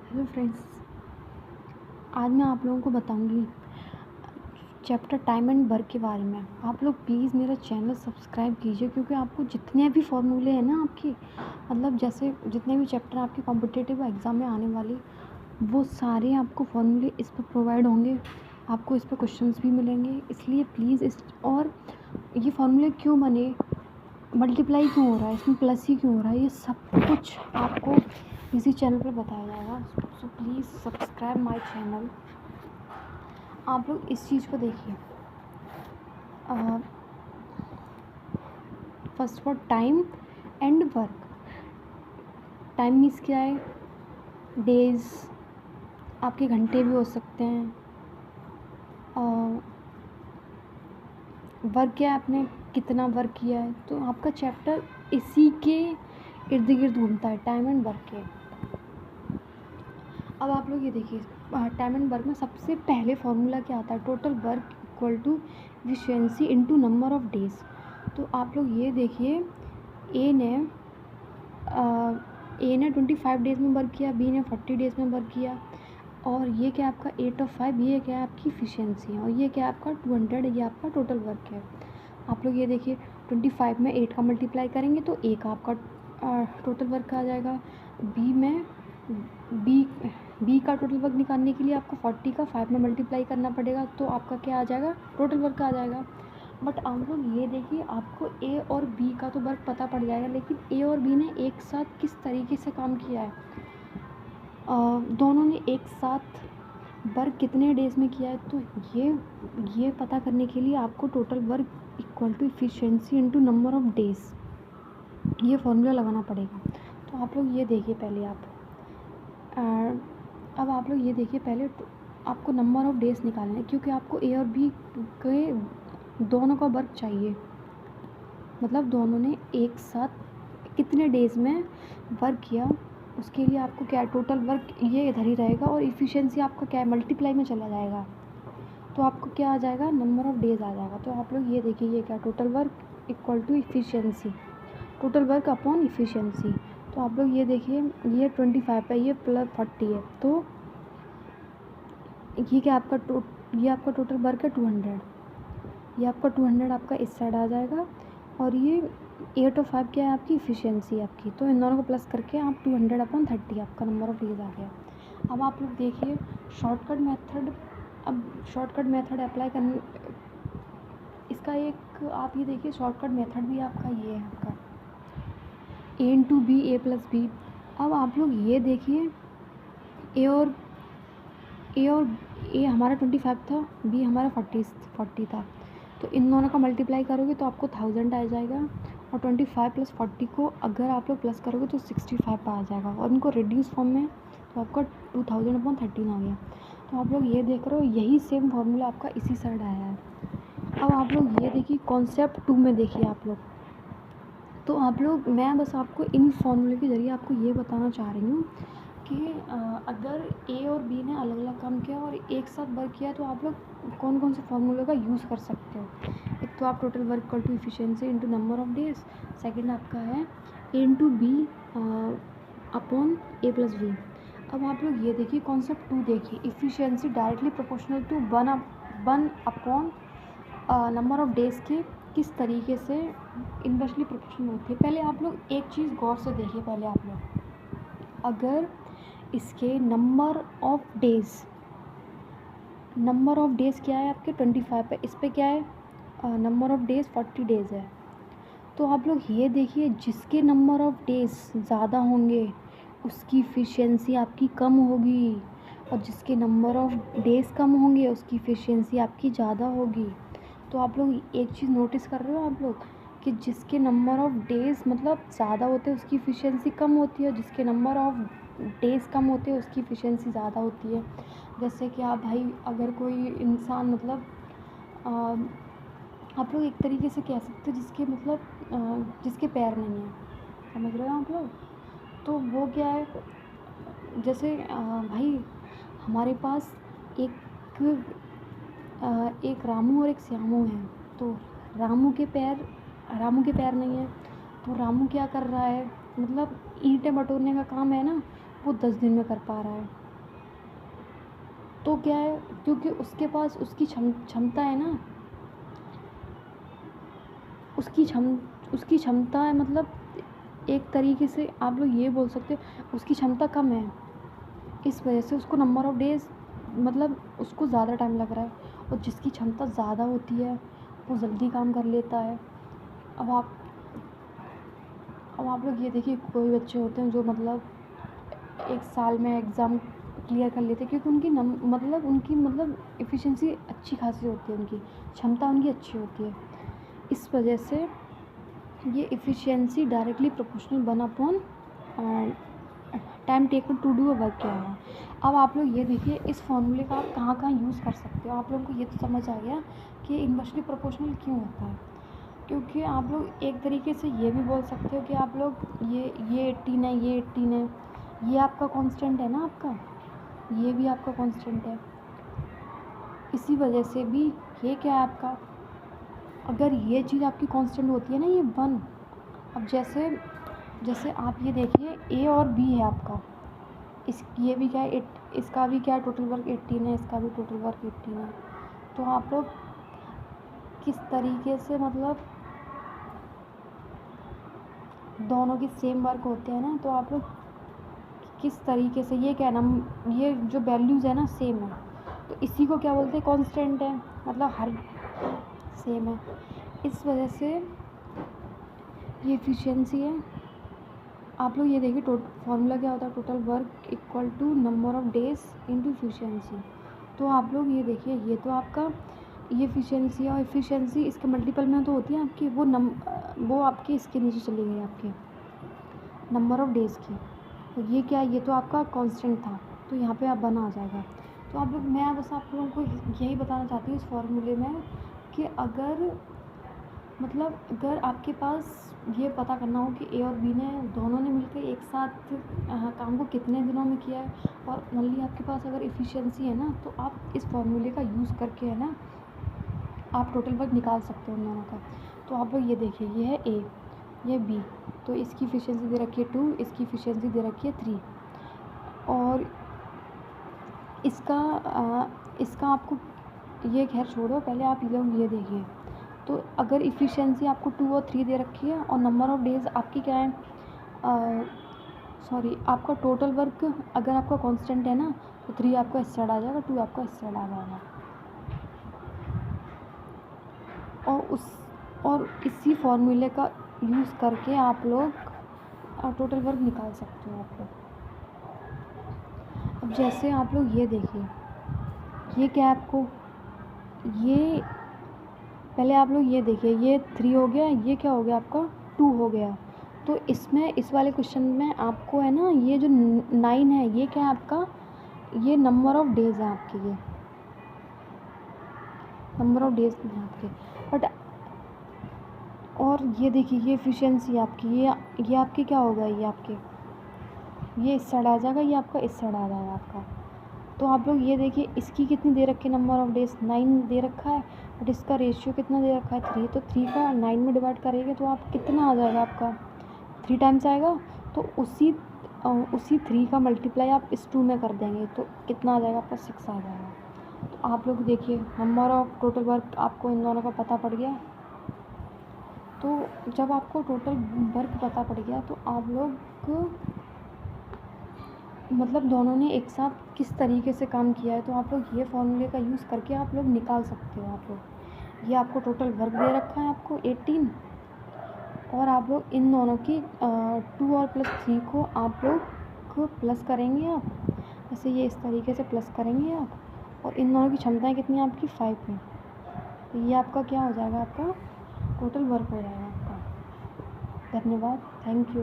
Hello friends, आज मैं आप लोगों को बताऊंगी चैप्टर टाइम एंड वर्क के बारे में। आप लोग प्लीज़ मेरा चैनल सब्सक्राइब कीजिए, क्योंकि आपको जितने भी फॉर्मूले हैं ना आपके, मतलब जैसे जितने भी चैप्टर आपके कॉम्पिटिटिव एग्ज़ाम में आने वाले, वो सारे आपको फॉर्मूले इस पर प्रोवाइड होंगे। आपको इस पर क्वेश्चंस भी मिलेंगे, इसलिए प्लीज़ और ये फॉर्मूले क्यों बने, मल्टीप्लाई क्यों हो रहा है, इसमें प्लस ही क्यों हो रहा है, ये सब कुछ आपको इसी चैनल पर बताया जाएगा। So please subscribe my channel. आप लोग इस चीज़ को देखिए। First for time and work. Time means क्या है? डेज, आपके घंटे भी हो सकते हैं। वर्क क्या है, आपने कितना वर्क किया है, तो आपका चैप्टर इसी के इर्द गिर्द घूमता है, टाइम एंड वर्क के। अब आप लोग ये देखिए, टाइम एंड वर्क में सबसे पहले फॉर्मूला क्या आता है? Total work equal to efficiency into number of days. तो आप लोग ये देखिए, ए ने 25 डेज़ में वर्क किया, बी ने 40 डेज़ में वर्क किया, और ये क्या आपका 8 और 5, ये क्या है आपकी इफिशिएंसी है, और ये क्या आपका 200, ये आपका टोटल वर्क है। आप लोग ये देखिए, 25 में 8 का मल्टीप्लाई करेंगे तो ए का आपका टोटल वर्क आ जाएगा। बी का टोटल वर्क निकालने के लिए आपको 40 का 5 में मल्टीप्लाई करना पड़ेगा, तो आपका क्या आ जाएगा? टोटल वर्क आ जाएगा। बट आप लोग ये देखिए, आपको ए और बी का तो वर्क पता पड़ जाएगा, लेकिन ए और बी ने एक साथ किस तरीके से काम किया है, दोनों ने एक साथ वर्क कितने डेज़ में किया है, तो ये पता करने के लिए आपको total work equal to efficiency into number of days, ये फॉर्मूला लगाना पड़ेगा। तो आप लोग ये देखिए पहले अब आप लोग ये देखिए, पहले आपको नंबर ऑफ़ डेज़ निकालना है, क्योंकि आपको ए और बी के दोनों का वर्क चाहिए, मतलब दोनों ने एक साथ कितने डेज़ में वर्क किया, उसके लिए आपको क्या टोटल वर्क ये इधर ही रहेगा, और इफ़िशिएंसी आपका क्या है, मल्टीप्लाई में चला जाएगा, तो आपको क्या आ जाएगा? नंबर ऑफ़ डेज़ आ जाएगा। तो आप लोग ये देखिए, ये क्या total work equal to efficiency, total work upon efficiency. तो आप लोग ये देखिए, ये 25 है, ये प्लस 40 है, तो ये क्या आपका ये आपका टोटल वर्क है 200, ये आपका 200 आपका इस साइड आ जाएगा, और ये 8 और 5 क्या है आपकी इफ़िशिएंसी आपकी, तो इन दोनों को प्लस करके आप 200 अपॉन 30 आपका नंबर ऑफ़ डेज़ आ गया। अब आप लोग देखिए शॉर्टकट मेथड। अब शॉर्टकट मेथड अप्लाई करने, इसका एक आप ये देखिए, शॉर्टकट मेथड भी आपका ये है, आपका ए इंटू बी, ए प्लस बी। अब आप लोग ये देखिए, ए हमारा 25 था, बी हमारा 40 था, तो इन दोनों का मल्टीप्लाई करोगे तो आपको 1000 आ जाएगा, और 25 प्लस 40 को अगर आप लोग प्लस करोगे तो 65 आ जाएगा, और इनको रिड्यूस फॉर्म में तो आपका 2000 अपॉन 13 आ गया। तो आप लोग ये देख रहे हो, यही सेम फार्मूला आपका इसी साइड आया है। अब आप लोग ये देखिए, कॉन्सेप्ट 2 में देखिए आप लोग, तो आप लोग, मैं बस आपको इन फॉर्मूले के ज़रिए आपको ये बताना चाह रही हूँ कि अगर ए और बी ने अलग अलग काम किया और एक साथ वर्क किया, तो आप लोग कौन कौन से फॉर्मूले का यूज़ कर सकते हो। एक तो आप total work equal to efficiency into number of days, second आपका है A into B upon A plus B. अब आप लोग ये देखिए, कॉन्सेप्ट 2 देखिए, efficiency directly proportional to 1 upon number of days के किस तरीके से इन्वर्सली प्रोपोर्शनल होती है। पहले आप लोग एक चीज़ गौर से देखिए, पहले आप लोग अगर इसके नंबर ऑफ डेज़ क्या है आपके 25 है, इस पे क्या है नंबर ऑफ डेज़ 40 डेज़ है, तो आप लोग ये देखिए, जिसके नंबर ऑफ डेज़ ज़्यादा होंगे उसकी इफ़िशिएंसी आपकी कम होगी, और जिसके नंबर ऑफ डेज़ कम होंगे उसकी इफ़िशिएंसी आपकी ज़्यादा होगी। तो आप लोग एक चीज़ नोटिस कर रहे हो आप लोग, कि जिसके नंबर ऑफ डेज़ मतलब ज़्यादा होते हैं उसकी इफ़िशिएंसी कम होती है, और जिसके नंबर ऑफ डेज़ कम होते हैं उसकी इफ़िशिएंसी ज़्यादा होती है। जैसे कि आप भाई, अगर कोई इंसान मतलब आप लोग एक तरीके से कह सकते हो, जिसके मतलब जिसके पैर नहीं हैं, समझ रहे हो आप लोग, तो वो क्या है, जैसे भाई हमारे पास एक एक रामू और एक श्यामू हैं, तो रामू के पैर नहीं हैं, तो रामू क्या कर रहा है, मतलब ईंटें बटोरने का काम है ना, वो 10 दिन में कर पा रहा है। तो क्या है, क्योंकि उसके पास उसकी क्षमता है ना, उसकी क्षमता है, मतलब एक तरीके से आप लोग ये बोल सकते हो उसकी क्षमता कम है, इस वजह से उसको नंबर ऑफ़ डेज़ मतलब उसको ज़्यादा टाइम लग रहा है। और जिसकी क्षमता ज़्यादा होती है वो जल्दी काम कर लेता है। अब आप लोग ये देखिए, कोई बच्चे होते हैं जो मतलब 1 साल में एग्ज़ाम क्लियर कर लेते हैं, क्योंकि उनकी एफिशिएंसी अच्छी खासी होती है, उनकी क्षमता उनकी अच्छी होती है। इस वजह से ये efficiency directly proportional 1 upon time taken to do a work क्या है। अब आप लोग ये देखिए, इस फॉर्मूले का आप कहाँ कहाँ यूज़ कर सकते हो। आप लोगों को ये तो समझ आ गया कि इन्वर्सली प्रोपोर्शनल क्यों होता है, क्योंकि आप लोग एक तरीके से ये भी बोल सकते हो कि आप लोग ये 18 है, ये 18 है, ये आपका कांस्टेंट है ना, आपका ये भी आपका कांस्टेंट है। इसी वजह से भी ये क्या है आपका, अगर ये चीज़ आपकी कांस्टेंट होती है ना, ये 1। अब जैसे आप ये देखिए, ए और बी है आपका, ये भी क्या है, इसका भी क्या है, टोटल वर्क 18 है, इसका भी टोटल वर्क 18 है। तो आप लोग किस तरीके से मतलब दोनों की सेम वर्क होते हैं ना, तो आप लोग किस तरीके से ये क्या ना, ये जो वैल्यूज़ है ना सेम है, तो इसी को क्या बोलते हैं, कांस्टेंट है, मतलब हर सेम है। इस वजह से ये एफिशिएंसी है। आप लोग ये देखिए, फॉर्मूला क्या होता है, total work equal to number of days into efficiency. तो आप लोग ये देखिए, ये तो आपका ये एफिशिएंसी, और एफिशिएंसी इसके मल्टीपल में तो होती है आपकी, वो आपके इसके नीचे चली गई, आपके नंबर ऑफ़ डेज़ की। तो ये क्या है, ये तो आपका कांस्टेंट था, तो यहाँ पे आप बना आ जाएगा। तो आप लोग, मैं बस आप लोगों को यही बताना चाहती हूँ इस फॉर्मूले में कि अगर आपके पास ये पता करना हो कि ए और बी ने दोनों ने मिलकर एक साथ काम को कितने दिनों में किया है, और ओनली आपके पास अगर एफिशिएंसी है ना, तो आप इस फॉर्मूले का यूज़ करके है ना, आप टोटल वर्क निकाल सकते हो उन दोनों का। तो आप लोग ये देखिए, ये है ए, ये बी, तो इसकी एफिशिएंसी दे रखी है 2, इसकी एफिशिएंसी दे रखी है 3, और इसका आपको ये खैर छोड़ो, पहले आप लोग ये देखिए। तो अगर एफिशिएंसी आपको 2 और 3 दे रखी है, और नंबर ऑफ़ डेज़ आपकी क्या है, आपका टोटल वर्क अगर आपका कांस्टेंट है ना, तो 3 आपका इस साइड आ जाएगा, 2 आपका इस साइड आ जाएगा। और इसी फॉर्मूले का यूज़ करके आप लोग टोटल वर्क निकाल सकते हो आप लोग। अब जैसे आप लोग ये देखिए, ये क्या है आपको, ये पहले आप लोग ये देखिए, ये 3 हो गया, ये क्या हो गया आपका 2 हो गया। तो इसमें इस वाले क्वेश्चन में आपको है ना, ये जो 9 है, ये क्या है आपका, ये नंबर ऑफ़ डेज़ है आपके, ये नंबर ऑफ़ डेज़ हैं आपके। बट और ये देखिए, ये एफिशिएंसी आपकी, ये आपके क्या होगा, ये इस साइड आ जाएगा, ये आपका इस साइड आ जाएगा आपका। तो आप लोग ये देखिए, इसकी कितनी दे रखी है, नंबर ऑफ़ डेज़ 9 दे रखा है, बट इसका रेशियो कितना दे रखा है 3, तो 3 का 9 में डिवाइड करेंगे तो आप कितना आ जाएगा आपका 3 टाइम्स आएगा। तो उसी 3 का मल्टीप्लाई आप इस 2 में कर देंगे, तो कितना आ जाएगा आपका 6 आ जाएगा। तो आप लोग देखिए, नंबर ऑफ़ टोटल वर्क आपको इन दोनों का पता पड़ गया। तो जब आपको टोटल वर्क पता पड़ गया, तो आप लोग मतलब दोनों ने एक साथ किस तरीके से काम किया है, तो आप लोग ये फॉर्मूले का यूज़ करके आप लोग निकाल सकते हो। आप लोग ये आपको टोटल वर्क दे रखा है आपको 18, और आप लोग इन दोनों की 2 और प्लस 3 को आप लोग प्लस करेंगे। आप जैसे ये इस तरीके से प्लस करेंगे आप, और इन दोनों की क्षमताएं कितनी है आपकी 5 में, तो ये आपका क्या हो जाएगा, आपका टोटल वर्क हो जाएगा आपका। धन्यवाद, थैंक यू।